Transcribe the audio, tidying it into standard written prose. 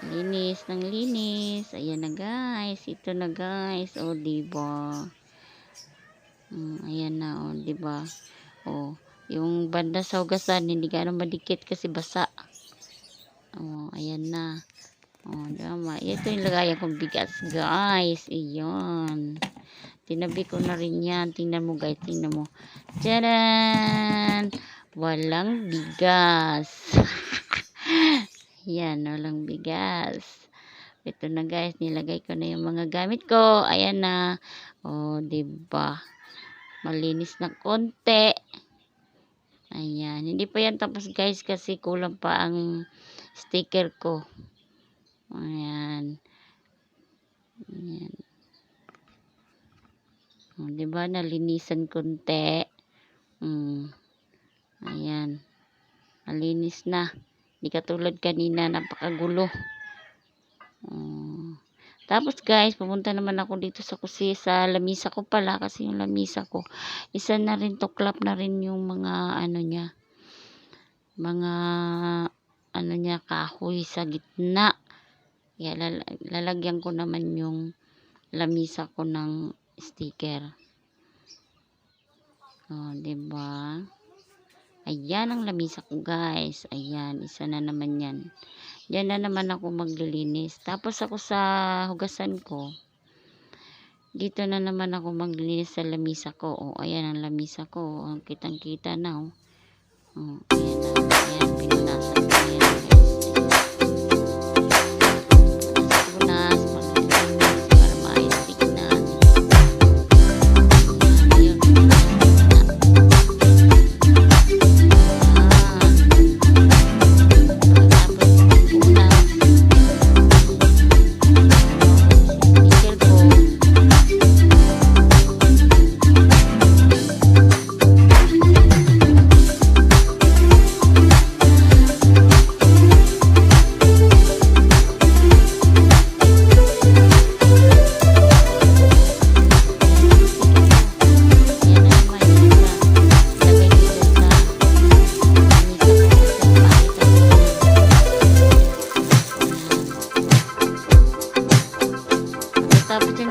Linis ng linis. Ayan na guys. Ito na guys. O, diba? Ayan na, o, diba? O, yung banda sa hugasan, hindi gano'ng madikit kasi basa. O, ayan na. O, diba? Ito yung lagayan kong bigas, guys. Ayan. Tinabi ko na rin yan. Tingnan mo, guys. Tingnan mo. Tcharan! Walang bigas. Yan, walang bigas. Ito na guys, nilagay ko na yung mga gamit ko. Ayan na. O, diba? Malinis na konti. Ayan. Hindi pa yan tapos guys kasi kulang pa ang sticker ko. Ayan. Ayan. O, diba? Nalinisan konti. Ayan. Malinis na. Hindi katulad kanina, napakagulo. Tapos guys, pumunta naman ako dito sa sa lamisa ko pala. Kasi yung lamisa ko, isa na rin, tuklap na rin yung mga ano niya. Mga ano niya, kahoy sa gitna. Kaya lalagyan ko naman yung lamisa ko ng sticker. O, diba? Ayan ang lamisa ko guys. Ayan, isa na naman yan. Diyan na naman ako maglilinis. Tapos ako sa hugasan ko. Dito na naman ako maglilinis sa lamisa ko. O, ayan ang lamisa ko. Ang kitang-kita na. O, ayan na. Ayan, pinunasan ko yan guys. Punas, maglilinis. Tapos yung